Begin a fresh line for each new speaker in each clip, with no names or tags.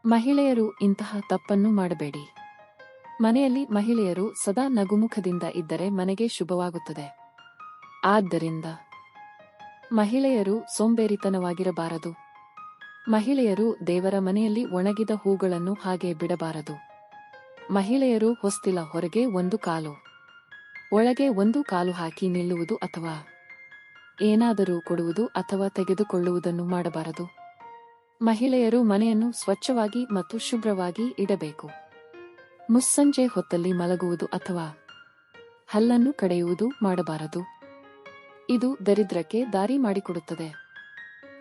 ಮಹಿಳೆಯರು ಇಂತಹ ತಪ್ಪನ್ನು ಮಾಡಬೇಡಿ. ಮನೆಯಲ್ಲಿ ಮಹಿಳೆಯರು ಸದಾ ನಗುಮುಖದಿಂದ ಇದ್ದರೆ ಮನೆಗೆ ಶುಭವಾಗುತ್ತದೆ. ಆದ್ದರಿಂದ ಮಹಿಳೆಯರು ಸೋಂಬೇರಿತನವಾಗಿರಬಾರದು. ಮಹಿಳೆಯರು ದೇವರ ಮನೆಯಲ್ಲಿ ಒಣಗಿದ ಹೂಗಳನ್ನು ಹಾಗೆ ಬಿಡಬಾರದು. ಮಹಿಳೆಯರು ಹೊಸ್ತಿಲ ಹೊರಗೆ ಒಂದು ಕಾಲು ಒಳಗೆ ಒಂದು ಕಾಲು ಹಾಕಿ ನಿಲ್ಲುವುದು ಅಥವಾ ಏನಾದರೂ ಕೊಡುವುದು ಅಥವಾ ತೆಗೆದುಕೊಳ್ಳುವುದನ್ನು ಮಾಡಬಾರದು. ಮಹಿಳೆಯರು ಮನೆಯನ್ನು ಸ್ವಚ್ಛವಾಗಿ ಮತ್ತು ಶುಭ್ರವಾಗಿ ಇಡಬೇಕು. ಮುಸ್ಸಂಜೆ ಹೊತ್ತಲ್ಲಿ ಮಲಗುವುದು ಅಥವಾ ಹಲ್ಲನ್ನು ಕಡೆಯುವುದು ಮಾಡಬಾರದು. ಇದು ದರಿದ್ರಕ್ಕೆ ದಾರಿ ಮಾಡಿಕೊಡುತ್ತದೆ.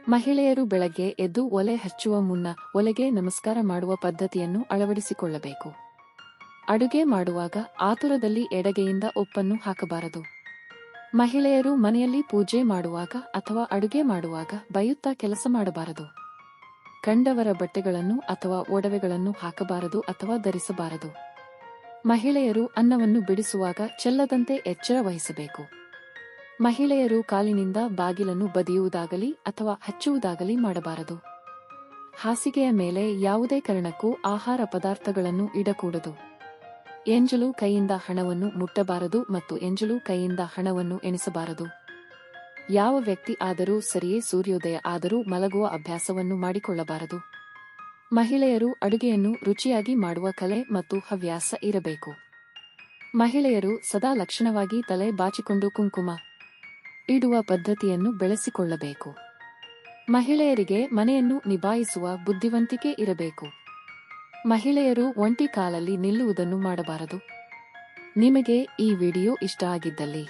ಮಹಿಳೆಯರು ಬೆಳಗ್ಗೆ ಎದ್ದು ಒಲೆ ಹಚ್ಚುವ ಮುನ್ನ ಒಲೆಗೆ ನಮಸ್ಕಾರ ಮಾಡುವ ಪದ್ಧತಿಯನ್ನು ಅಳವಡಿಸಿಕೊಳ್ಳಬೇಕು. ಅಡುಗೆ ಮಾಡುವಾಗ ಆತುರದಲ್ಲಿ ಎಡಗೈಯಿಂದ ಉಪ್ಪನ್ನು ಹಾಕಬಾರದು. ಮಹಿಳೆಯರು ಮನೆಯಲ್ಲಿ ಪೂಜೆ ಮಾಡುವಾಗ ಅಥವಾ ಅಡುಗೆ ಮಾಡುವಾಗ ಬೈಯುತ್ತಾ ಕೆಲಸ ಮಾಡಬಾರದು. ಕಂಡವರ ಬಟ್ಟೆಗಳನ್ನು ಅಥವಾ ಒಡವೆಗಳನ್ನು ಹಾಕಬಾರದು ಅಥವಾ ಧರಿಸಬಾರದು. ಮಹಿಳೆಯರು ಅನ್ನವನ್ನು ಬಿಡಿಸುವಾಗ ಚೆಲ್ಲದಂತೆ ಎಚ್ಚರ ವಹಿಸಬೇಕು. ಮಹಿಳೆಯರು ಕಾಲಿನಿಂದ ಬಾಗಿಲನ್ನು ಬದಿಯುವುದಾಗಲಿ ಅಥವಾ ಹಚ್ಚುವುದಾಗಲಿ ಮಾಡಬಾರದು. ಹಾಸಿಗೆಯ ಮೇಲೆ ಯಾವುದೇ ಕಾರಣಕ್ಕೂ ಆಹಾರ ಪದಾರ್ಥಗಳನ್ನು ಇಡಕೂಡದು. ಎಂಜಲು ಕೈಯಿಂದ ಹಣವನ್ನು ಮುಟ್ಟಬಾರದು ಮತ್ತು ಎಂಜಲು ಕೈಯಿಂದ ಹಣವನ್ನು ಎಣಿಸಬಾರದು. ಯಾವ ವ್ಯಕ್ತಿ ಆದರೂ ಸರಿಯೇ ಸೂರ್ಯೋದಯ ಆದರೂ ಮಲಗುವ ಅಭ್ಯಾಸವನ್ನು ಮಾಡಿಕೊಳ್ಳಬಾರದು. ಮಹಿಳೆಯರು ಅಡುಗೆಯನ್ನು ರುಚಿಯಾಗಿ ಮಾಡುವ ಕಲೆ ಮತ್ತು ಹವ್ಯಾಸ ಇರಬೇಕು. ಮಹಿಳೆಯರು ಸದಾ ಲಕ್ಷಣವಾಗಿ ತಲೆ ಬಾಚಿಕೊಂಡು ಕುಂಕುಮ ಇಡುವ ಪದ್ಧತಿಯನ್ನು ಬೆಳೆಸಿಕೊಳ್ಳಬೇಕು. ಮಹಿಳೆಯರಿಗೆ ಮನೆಯನ್ನು ನಿಭಾಯಿಸುವ ಬುದ್ಧಿವಂತಿಕೆ ಇರಬೇಕು. ಮಹಿಳೆಯರು ಒಂಟಿ ಕಾಲಲ್ಲಿ ನಿಲ್ಲುವುದನ್ನು ಮಾಡಬಾರದು. ನಿಮಗೆ ಈ ವಿಡಿಯೋ ಇಷ್ಟ ಆಗಿದ್ದಲ್ಲಿ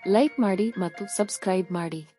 ಲೈಕ್ ಮಾಡಿ ಮತ್ತು ಸಬ್ಸ್ಕ್ರೈಬ್ ಮಾಡಿ.